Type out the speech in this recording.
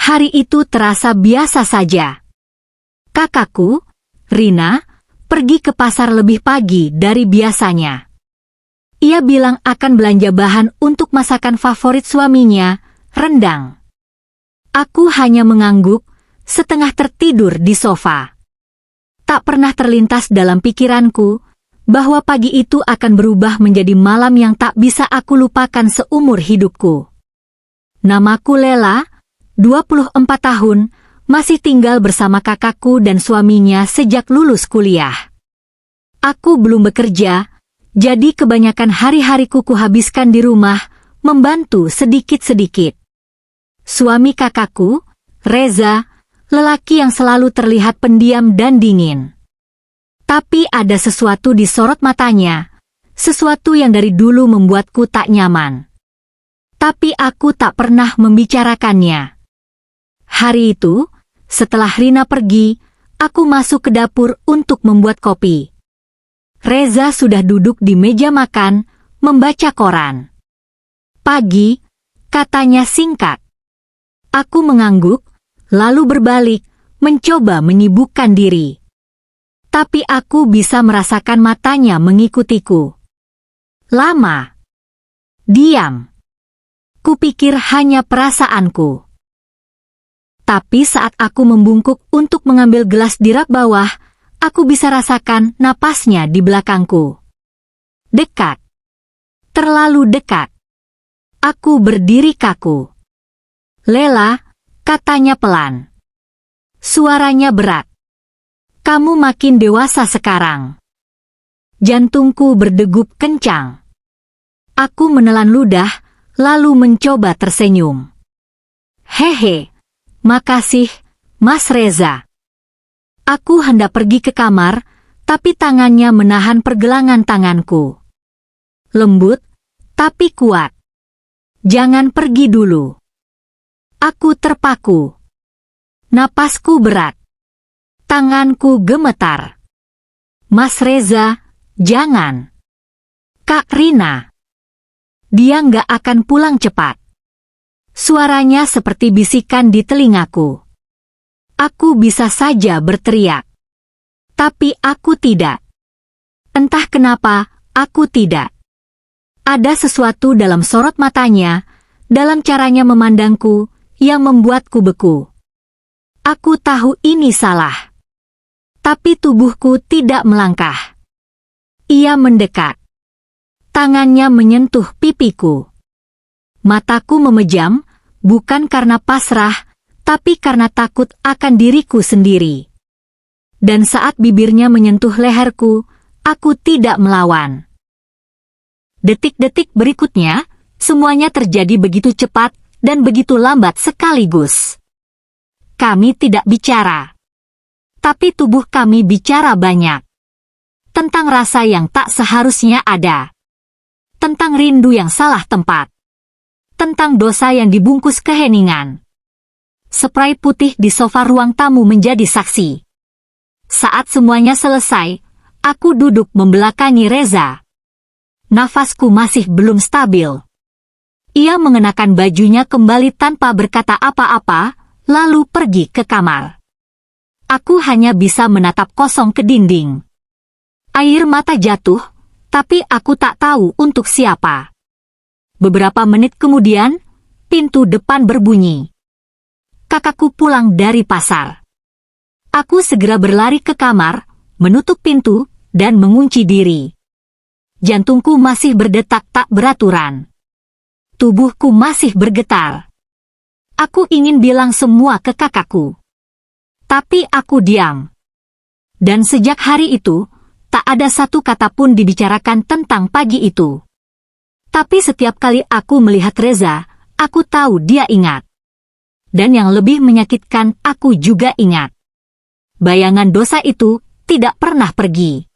Hari itu terasa biasa saja. Kakakku, Rina, pergi ke pasar lebih pagi dari biasanya. Ia bilang akan belanja bahan untuk masakan favorit suaminya, rendang. Aku hanya mengangguk, setengah tertidur di sofa. Tak pernah terlintas dalam pikiranku bahwa pagi itu akan berubah menjadi malam yang tak bisa aku lupakan seumur hidupku. Namaku Lela, 24 tahun, masih tinggal bersama kakakku dan suaminya sejak lulus kuliah. Aku belum bekerja, jadi kebanyakan hari-hariku kuhabiskan di rumah, membantu sedikit-sedikit. Suami kakakku, Reza, lelaki yang selalu terlihat pendiam dan dingin. Tapi ada sesuatu di sorot matanya, sesuatu yang dari dulu membuatku tak nyaman. Tapi aku tak pernah membicarakannya. Hari itu, setelah Rina pergi, aku masuk ke dapur untuk membuat kopi. Reza sudah duduk di meja makan, membaca koran. Pagi, katanya singkat. Aku mengangguk, lalu berbalik, mencoba menyibukkan diri. Tapi aku bisa merasakan matanya mengikutiku. Lama. Diam. Kupikir hanya perasaanku. Tapi saat aku membungkuk untuk mengambil gelas di rak bawah, aku bisa rasakan napasnya di belakangku. Dekat. Terlalu dekat. Aku berdiri kaku. Lela, katanya pelan. Suaranya berat. Kamu makin dewasa sekarang. Jantungku berdegup kencang. Aku menelan ludah, lalu mencoba tersenyum. Hehe, makasih, Mas Reza. Aku hendak pergi ke kamar, tapi tangannya menahan pergelangan tanganku. Lembut, tapi kuat. Jangan pergi dulu. Aku terpaku. Napasku berat. Tanganku gemetar. Mas Reza, jangan. Kak Rina. Dia nggak akan pulang cepat. Suaranya seperti bisikan di telingaku. Aku bisa saja berteriak. Tapi aku tidak. Entah kenapa, aku tidak. Ada sesuatu dalam sorot matanya, dalam caranya memandangku, yang membuatku beku. Aku tahu ini salah. Tapi tubuhku tidak melangkah. Ia mendekat. Tangannya menyentuh pipiku. Mataku memejam, bukan karena pasrah, tapi karena takut akan diriku sendiri. Dan saat bibirnya menyentuh leherku, aku tidak melawan. Detik-detik berikutnya, semuanya terjadi begitu cepat dan begitu lambat sekaligus. Kami tidak bicara. Tapi tubuh kami bicara banyak. Tentang rasa yang tak seharusnya ada. Tentang rindu yang salah tempat. Tentang dosa yang dibungkus keheningan. Spray putih di sofa ruang tamu menjadi saksi. Saat semuanya selesai, aku duduk membelakangi Reza. Nafasku masih belum stabil. Ia mengenakan bajunya kembali tanpa berkata apa-apa, lalu pergi ke kamar. Aku hanya bisa menatap kosong ke dinding. Air mata jatuh, tapi aku tak tahu untuk siapa. Beberapa menit kemudian, pintu depan berbunyi. Kakakku pulang dari pasar. Aku segera berlari ke kamar, menutup pintu, dan mengunci diri. Jantungku masih berdetak tak beraturan. Tubuhku masih bergetar. Aku ingin bilang semua ke kakakku. Tapi aku diam. Dan sejak hari itu, tak ada satu kata pun dibicarakan tentang pagi itu. Tapi setiap kali aku melihat Reza, aku tahu dia ingat. Dan yang lebih menyakitkan, aku juga ingat. Bayangan dosa itu tidak pernah pergi.